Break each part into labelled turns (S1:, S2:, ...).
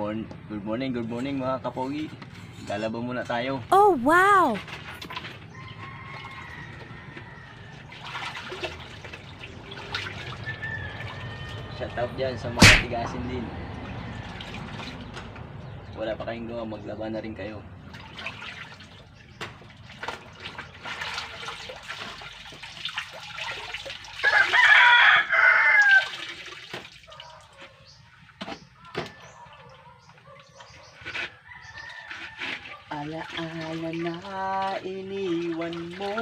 S1: Good morning mga kapogi. Lalaban muna tayo.
S2: Oh, wow!
S1: Shout out dyan sa mga tigasin din. Wala pa kayong gawa, maglaban na rin kayo. Alaala na iniwan mo.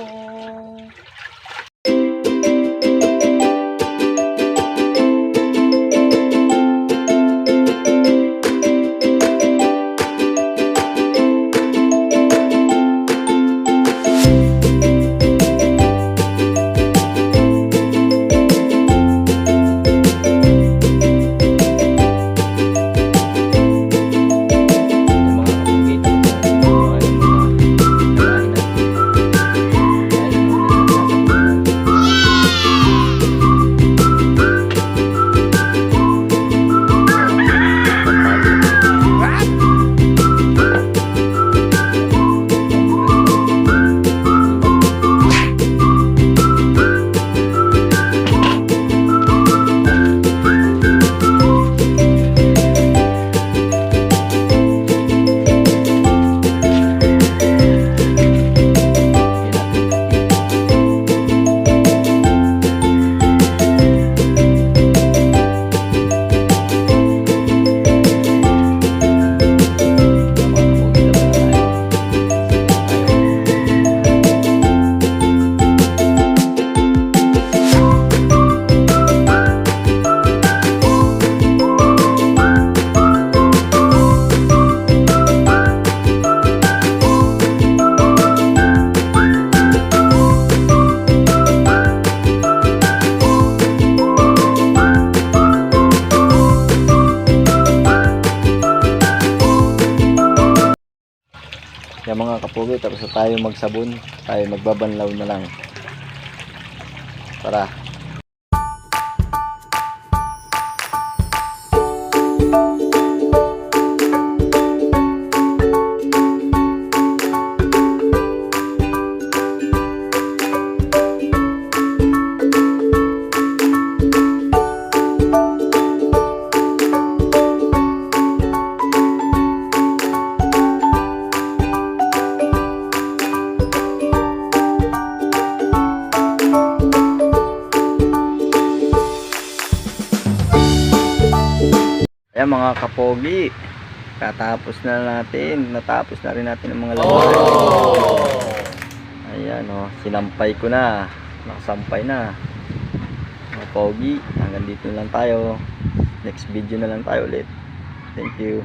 S1: Yan mga kapugi, tapos na tayo magsabon, tayo magbabanlaw na lang. Tara. Ayan mga kapogi, natapos na rin natin ang mga labanan. Ayan o, sinampay ko na, nakasampay na mga pogi. Hanggang dito na lang tayo, next video na lang tayo ulit. Thank you.